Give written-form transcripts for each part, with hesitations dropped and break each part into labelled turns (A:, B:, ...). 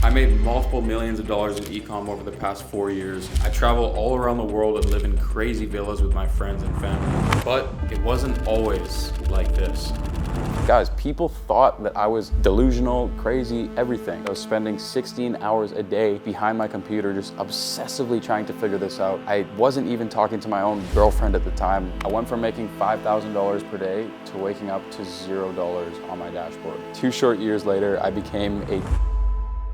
A: I made multiple millions of dollars in e-com over the past 4 years. I travel all around the world and live in crazy villas with my friends and family. But it wasn't always like this.
B: Guys, people thought that I was delusional, crazy, everything. I was spending 16 hours a day behind my computer just obsessively trying to figure this out. I wasn't even talking to my own girlfriend at the time. I went from making $5,000 per day to waking up to $0 on my dashboard. 2 short years later, I became a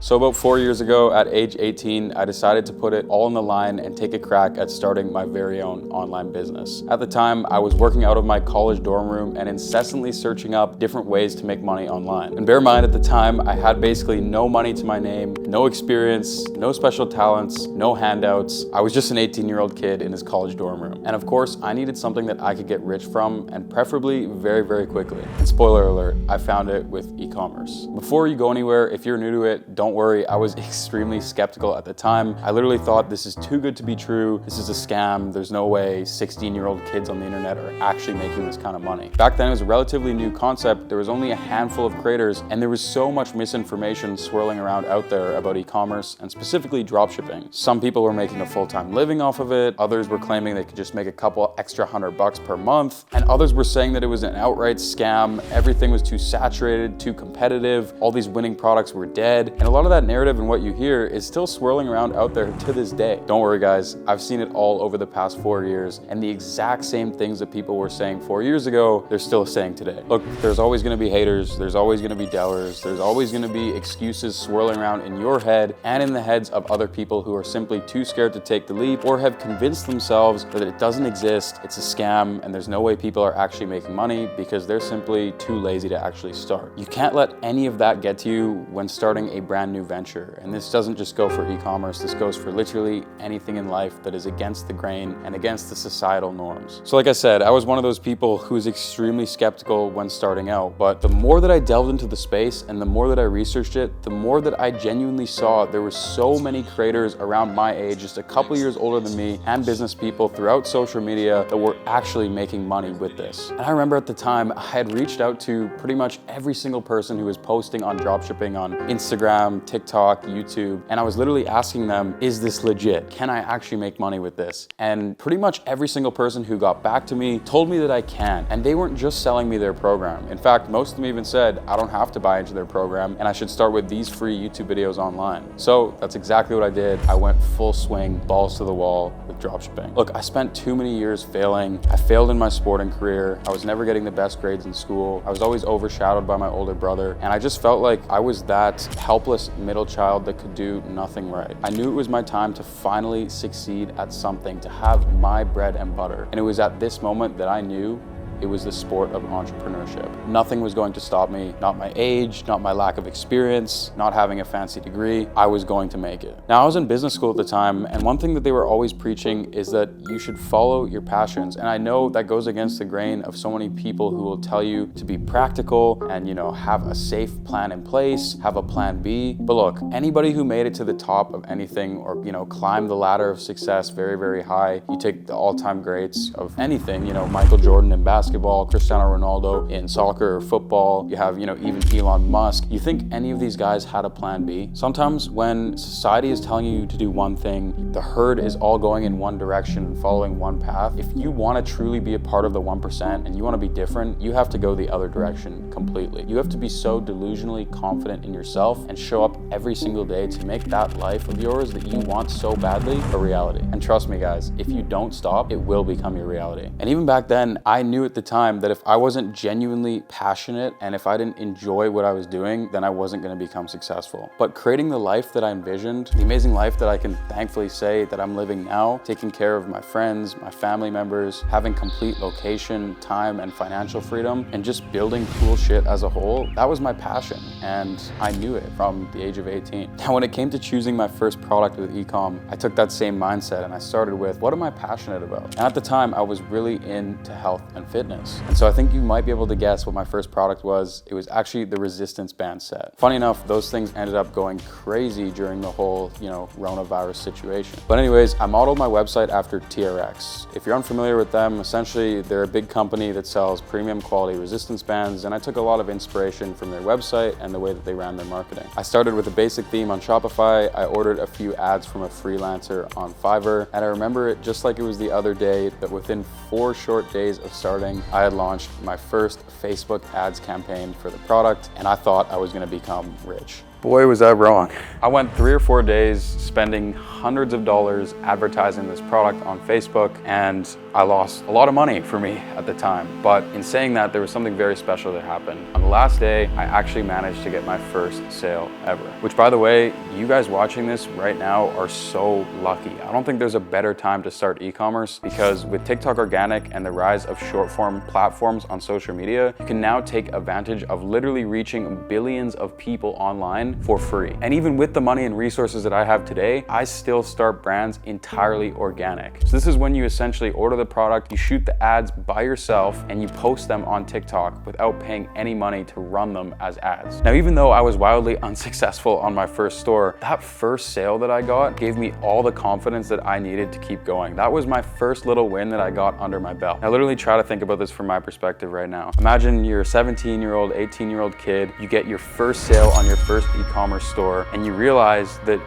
B: So about 4 years ago, at age 18, I decided to put it all on the line and take a crack at starting my very own online business. At the time, I was working out of my college dorm room and incessantly searching up different ways to make money online. And bear in mind, at the time, I had basically no money to my name, no experience, no special talents, no handouts. I was just an 18-year-old kid in his college dorm room. And of course, I needed something that I could get rich from, and preferably very, very quickly. And spoiler alert, I found it with e-commerce. Before you go anywhere, if you're new to it, don't worry, I was extremely skeptical at the time. I literally thought this is too good to be true. This is a scam. There's no way 16-year-old kids on the internet are actually making this kind of money. Back then, it was a relatively new concept. There was only a handful of creators, and there was so much misinformation swirling around out there about e-commerce and specifically dropshipping. Some people were making a full-time living off of it. Others were claiming they could just make a couple extra $100 per month. And others were saying that it was an outright scam. Everything was too saturated, too competitive. All these winning products were dead. And a lot of that narrative and what you hear is still swirling around out there to this day. Don't worry guys, I've seen it all over the past 4 years, and the exact same things that people were saying 4 years ago, they're still saying today. Look, there's always gonna be haters, there's always gonna be doubters, there's always gonna be excuses swirling around in your head and in the heads of other people who are simply too scared to take the leap or have convinced themselves that it doesn't exist, it's a scam, and there's no way people are actually making money because they're simply too lazy to actually start. You can't let any of that get to you when starting a brand new venture. And this doesn't just go for e-commerce, this goes for literally anything in life that is against the grain and against the societal norms. So like I said, I was one of those people who was extremely skeptical when starting out, but the more that I delved into the space and the more that I researched it, the more that I genuinely saw there were so many creators around my age, just a couple years older than me, and business people throughout social media that were actually making money with this. And I remember at the time, I had reached out to pretty much every single person who was posting on dropshipping on Instagram, TikTok, YouTube, and I was literally asking them, is this legit? Can I actually make money with this? And pretty much every single person who got back to me told me that I can. And they weren't just selling me their program. In fact, most of them even said, I don't have to buy into their program and I should start with these free YouTube videos online. So that's exactly what I did. I went full swing, balls to the wall with dropshipping. Look, I spent too many years failing. I failed in my sporting career. I was never getting the best grades in school. I was always overshadowed by my older brother. And I just felt like I was that helpless middle child that could do nothing right. I knew it was my time to finally succeed at something, to have my bread and butter. And it was at this moment that I knew it was the sport of entrepreneurship. Nothing was going to stop me, not my age, not my lack of experience, not having a fancy degree. I was going to make it. Now, I was in business school at the time, and one thing that they were always preaching is that you should follow your passions. And I know that goes against the grain of so many people who will tell you to be practical and, have a safe plan in place, have a plan B. But look, anybody who made it to the top of anything or, climbed the ladder of success very, very high, you take the all-time greats of anything, Michael Jordan in basketball, Cristiano Ronaldo in soccer or football, you have, even Elon Musk. You think any of these guys had a plan B? Sometimes when society is telling you to do one thing, the herd is all going in one direction and following one path. If you want to truly be a part of the 1% and you want to be different, you have to go the other direction completely. You have to be so delusionally confident in yourself and show up every single day to make that life of yours that you want so badly a reality. And trust me guys, if you don't stop, it will become your reality. And even back then, I knew at the time that if I wasn't genuinely passionate and if I didn't enjoy what I was doing, then I wasn't going to become successful. But creating the life that I envisioned, the amazing life that I can thankfully say that I'm living now, taking care of my friends, my family members, having complete location, time, and financial freedom, and just building cool shit as a whole, that was my passion. And I knew it from the age of 18. Now, when it came to choosing my first product with e-com, I took that same mindset and I started with, what am I passionate about? And at the time, I was really into health and fitness. fitness. And so I think you might be able to guess what my first product was. It was actually the resistance band set. Funny enough, those things ended up going crazy during the whole, coronavirus situation. But anyways, I modeled my website after TRX. If you're unfamiliar with them, essentially they're a big company that sells premium quality resistance bands, and I took a lot of inspiration from their website and the way that they ran their marketing. I started with a basic theme on Shopify. I ordered a few ads from a freelancer on Fiverr, and I remember it just like it was the other day that within 4 short days of starting, I had launched my first Facebook ads campaign for the product, and I thought I was gonna become rich. Boy, was I wrong. I went 3 or 4 days spending hundreds of dollars advertising this product on Facebook, and I lost a lot of money for me at the time. But in saying that, there was something very special that happened. On the last day, I actually managed to get my first sale ever. Which, by the way, you guys watching this right now are so lucky. I don't think there's a better time to start e-commerce, because with TikTok Organic and the rise of short form platforms on social media, you can now take advantage of literally reaching billions of people online for free. And even with the money and resources that I have today, I still start brands entirely organic. So this is when you essentially order the product, you shoot the ads by yourself, and you post them on TikTok without paying any money to run them as ads. Now, even though I was wildly unsuccessful on my first store, that first sale that I got gave me all the confidence that I needed to keep going. That was my first little win that I got under my belt. I literally try to think about this from my perspective right now. Imagine you're a 17-year-old, 18-year-old kid, you get your first sale on your first e-commerce store, and you realize that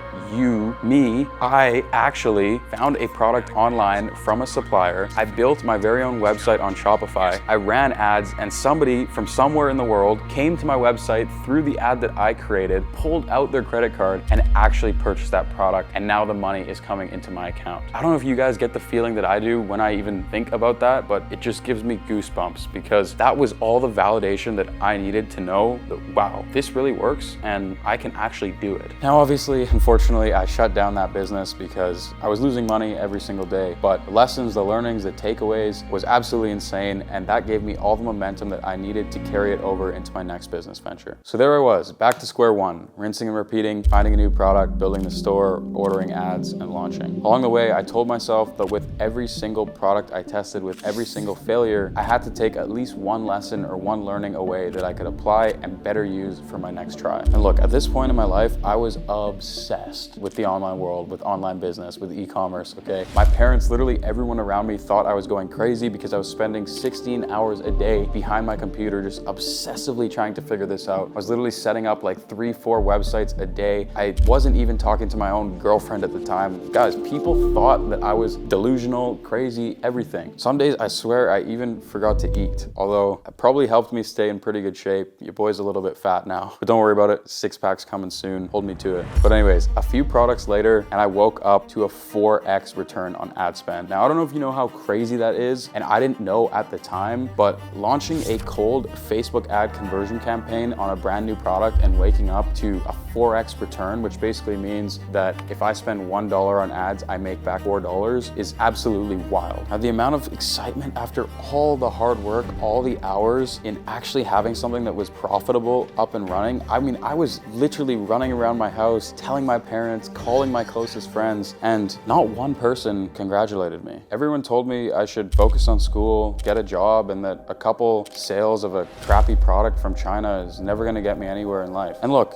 B: I actually found a product online from a supplier. I built my very own website on Shopify. I ran ads, and somebody from somewhere in the world came to my website through the ad that I created, pulled out their credit card, and actually purchased that product. And now the money is coming into my account. I don't know if you guys get the feeling that I do when I even think about that, but it just gives me goosebumps, because that was all the validation that I needed to know that, wow, this really works and I can actually do it. Now, obviously, unfortunately, I shut down that business because I was losing money every single day, but the lessons, the learnings, the takeaways was absolutely insane, and that gave me all the momentum that I needed to carry it over into my next business venture. So there I was, back to square one, rinsing and repeating, finding a new product, building the store, ordering ads, and launching. Along the way, I told myself that with every single product I tested, with every single failure, I had to take at least one lesson or one learning away that I could apply and better use for my next try. And look, at this point in my life, I was obsessed with the online world, with online business, with e-commerce, okay? My parents, literally everyone around me thought I was going crazy because I was spending 16 hours a day behind my computer just obsessively trying to figure this out. I was literally setting up like 3-4 websites a day. I wasn't even talking to my own girlfriend at the time. Guys, people thought that I was delusional, crazy, everything. Some days I swear I even forgot to eat, although it probably helped me stay in pretty good shape. Your boy's a little bit fat now, but don't worry about it. 6-pack's coming soon. Hold me to it. But anyways, a few products later, and I woke up to a 4x return on ad spend. Now, I don't know if you know how crazy that is, and I didn't know at the time, but launching a cold Facebook ad conversion campaign on a brand new product and waking up to a 4x return, which basically means that if I spend $1 on ads, I make back $4, is absolutely wild. Now, the amount of excitement after all the hard work, all the hours in actually having something that was profitable up and running, I mean, I was literally running around my house, telling my parents, calling my closest friends, and not one person congratulated me. Everyone told me I should focus on school, get a job, and that a couple sales of a crappy product from China is never gonna get me anywhere in life. And look,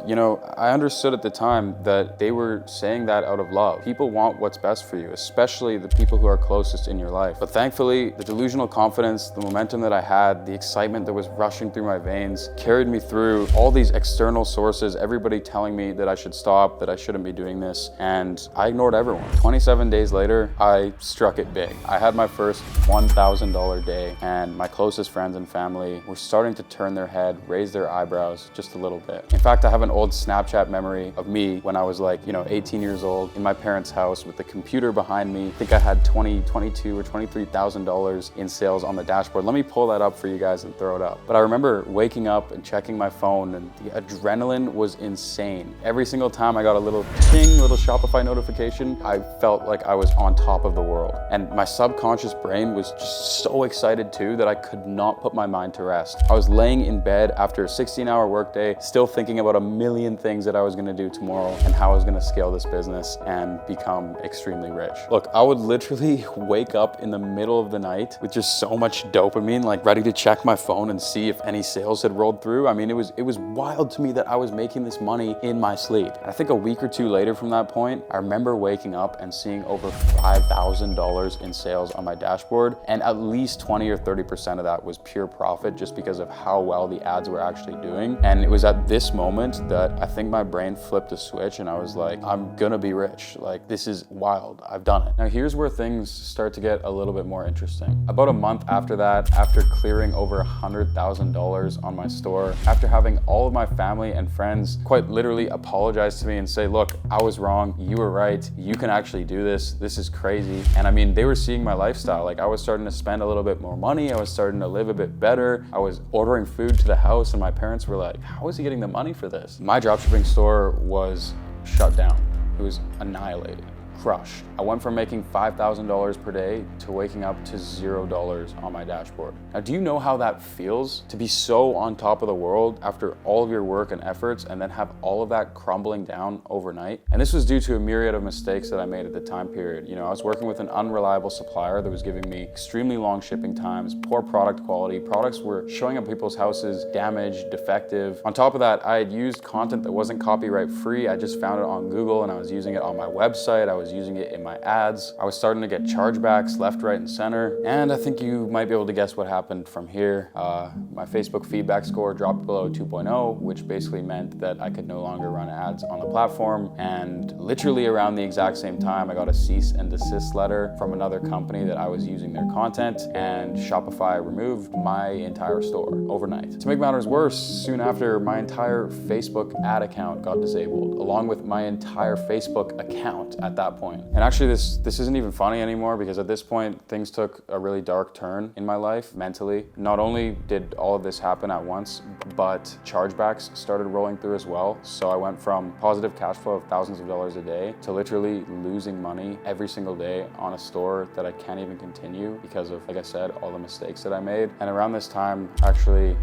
B: I understood at the time that they were saying that out of love. People want what's best for you, especially the people who are closest in your life. But thankfully, the delusional confidence, the momentum that I had, the excitement that was rushing through my veins carried me through all these external sources, everybody telling me that I should stop, that I shouldn't be doing this, and I ignored everyone. 27 days later, I struck it big. I had my first $1,000 day, and my closest friends and family were starting to turn their head, raise their eyebrows just a little bit. In fact, I have an old Snapchat memory of me when I was like, 18 years old in my parents' house with the computer behind me. I think I had $22,000 or $23,000 in sales on the dashboard. Let me pull that up for you guys and throw it up. But I remember waking up and checking my phone, and the adrenaline was was insane. Every single time I got a little ting, little Shopify notification, I felt like I was on top of the world. And my subconscious brain was just so excited too that I could not put my mind to rest. I was laying in bed after a 16-hour workday, still thinking about a million things that I was gonna do tomorrow and how I was gonna scale this business and become extremely rich. Look, I would literally wake up in the middle of the night with just so much dopamine, like ready to check my phone and see if any sales had rolled through. I mean, it was wild to me that I was making this money in my sleep. And I think a week or two later from that point, I remember waking up and seeing over $5,000 in sales on my dashboard, and at least 20 or 30% of that was pure profit just because of how well the ads were actually doing. And it was at this moment that I think my brain flipped a switch and I was like, I'm gonna be rich. Like, this is wild, I've done it. Now here's where things start to get a little bit more interesting. About a month after that, after clearing over $100,000 on my store, after having all of my family and friends quite literally apologize to me and say, look, I was wrong, you were right, you can actually do this is crazy. And I mean, they were seeing my lifestyle. Like, I was starting to spend a little bit more money, I was starting to live a bit better, I was ordering food to the house, and my parents were like, how is he getting the money for this? My dropshipping store was shut down. It was annihilated. Crushed. I went from making $5,000 per day to waking up to $0 on my dashboard. Now, do you know how that feels to be so on top of the world after all of your work and efforts and then have all of that crumbling down overnight? And this was due to a myriad of mistakes that I made at the time period. You know, I was working with an unreliable supplier that was giving me extremely long shipping times, poor product quality. Products were showing up at people's houses damaged, defective. On top of that, I had used content that wasn't copyright free. I just found it on Google and I was using it on my website. I was using it in my ads. I was starting to get chargebacks left, right, and center. And I think you might be able to guess what happened from here. My Facebook feedback score dropped below 2.0, which basically meant that I could no longer run ads on the platform. And literally around the exact same time, I got a cease and desist letter from another company that I was using their content, and Shopify removed my entire store overnight. To make matters worse, soon after, my entire Facebook ad account got disabled, along with my entire Facebook account at that point. And actually this isn't even funny anymore, because at this point things took a really dark turn in my life mentally. Not only did all of this happen at once, but chargebacks started rolling through as well. So I went from positive cash flow of thousands of dollars a day to literally losing money every single day on a store that I can't even continue because of, like I said, all the mistakes that I made. And around this time, actually,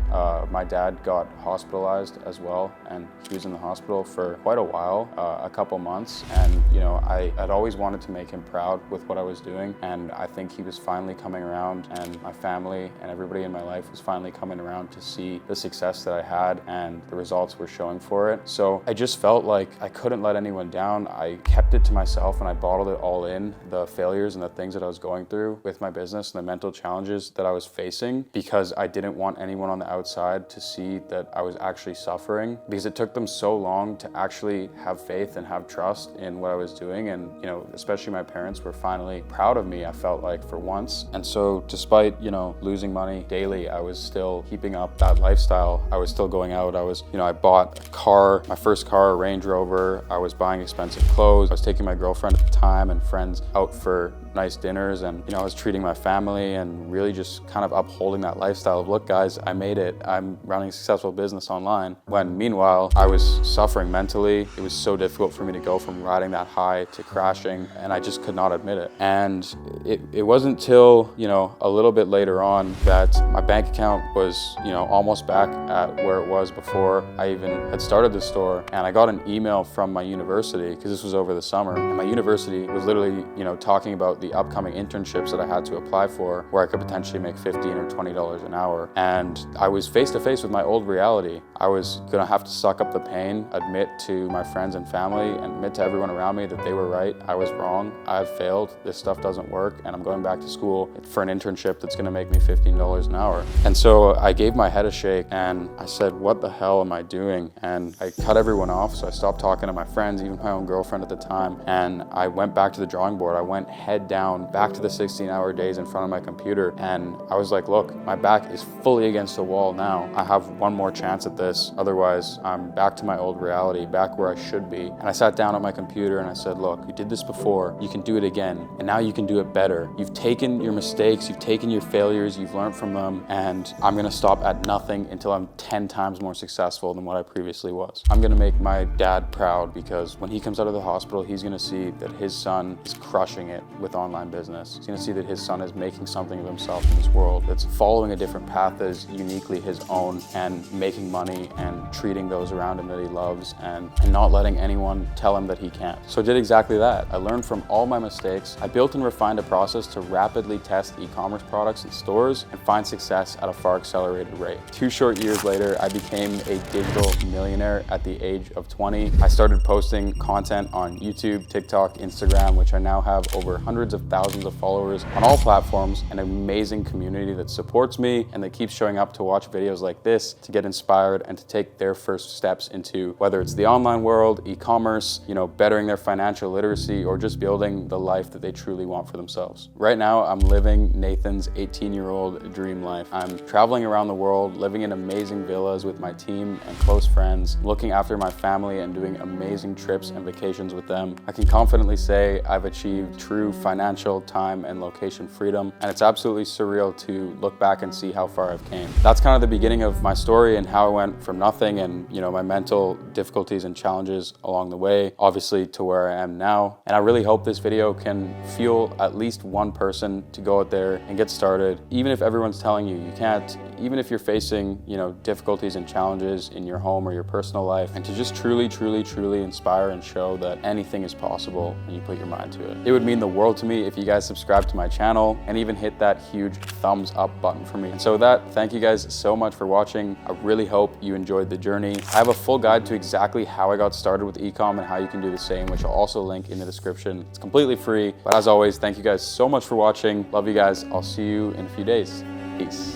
B: my dad got hospitalized as well, and he was in the hospital for quite a while, a couple months. And you know, I'd always wanted to make him proud with what I was doing, and I think he was finally coming around, and my family and everybody in my life was finally coming around to see the success that I had and the results were showing for it. So I just felt like I couldn't let anyone down. I kept it to myself and I bottled it all in, the failures and the things that I was going through with my business and the mental challenges that I was facing, because I didn't want anyone on the outside to see that I was actually suffering, because it took them so long to actually have faith and have trust in what I was doing. And you know, especially my parents were finally proud of me, I felt like, for once. And so despite, you know, losing money daily, I was still keeping up that lifestyle. I was still going out. I bought a car, my first car, a Range Rover. I was buying expensive clothes. I was taking my girlfriend at the time and friends out for nice dinners, and I was treating my family and really just kind of upholding that lifestyle of, look guys, I made it, I'm running a successful business online, when meanwhile I was suffering mentally. It was so difficult for me to go from riding that high to crashing, and I just could not admit it. And it wasn't till a little bit later on that my bank account was almost back at where it was before I even had started the store. And I got an email from my university, because this was over the summer, and my university was literally talking about the upcoming internships that I had to apply for, where I could potentially make $15 or $20 an hour. And I was face to face with my old reality. I was gonna have to suck up the pain, admit to my friends and family, and admit to everyone around me that they were right, I was wrong, I've failed, this stuff doesn't work, and I'm going back to school for an internship that's gonna make me $15 an hour. And so I gave my head a shake and I said, what the hell am I doing? And I cut everyone off, so I stopped talking to my friends, even my own girlfriend at the time, and I went back to the drawing board. I went head down, back to the 16-hour days in front of my computer, and I was like, look, my back is fully against the wall now. I have one more chance at this, otherwise I'm back to my old reality, back where I should be. And I sat down at my computer and I said, look, did this before, you can do it again, and now you can do it better. You've taken your mistakes, you've taken your failures, you've learned from them, and I'm gonna stop at nothing until I'm 10 times more successful than what I previously was. I'm gonna make my dad proud, because when he comes out of the hospital, he's gonna see that his son is crushing it with online business. He's gonna see that his son is making something of himself in this world, that's following a different path that is uniquely his own, and making money and treating those around him that he loves, and not letting anyone tell him that he can't. So I did exactly that. I learned from all my mistakes. I built and refined a process to rapidly test e-commerce products in stores and find success at a far accelerated rate. 2 short years later, I became a digital millionaire at the age of 20. I started posting content on YouTube, TikTok, Instagram, which I now have over hundreds of thousands of followers on all platforms, an amazing community that supports me and that keeps showing up to watch videos like this, to get inspired and to take their first steps into whether it's the online world, e-commerce, bettering their financial literacy, or just building the life that they truly want for themselves. Right now, I'm living Nathan's 18-year-old dream life. I'm traveling around the world, living in amazing villas with my team and close friends, looking after my family and doing amazing trips and vacations with them. I can confidently say I've achieved true financial, time, and location freedom, and it's absolutely surreal to look back and see how far I've came. That's kind of the beginning of my story and how I went from nothing and my mental difficulties and challenges along the way, obviously, to where I am now. And I really hope this video can fuel at least one person to go out there and get started, even if everyone's telling you can't, even if you're facing difficulties and challenges in your home or your personal life, and to just truly inspire and show that anything is possible when you put your mind to it. It would mean the world to me if you guys subscribe to my channel and even hit that huge thumbs up button for me. And so with that, thank you guys so much for watching. I really hope you enjoyed the journey. I have a full guide to exactly how I got started with e-com and how you can do the same, which I'll also link in the description. It's completely free. But as always, thank you guys so much for watching. Love you guys. I'll see you in a few days. Peace.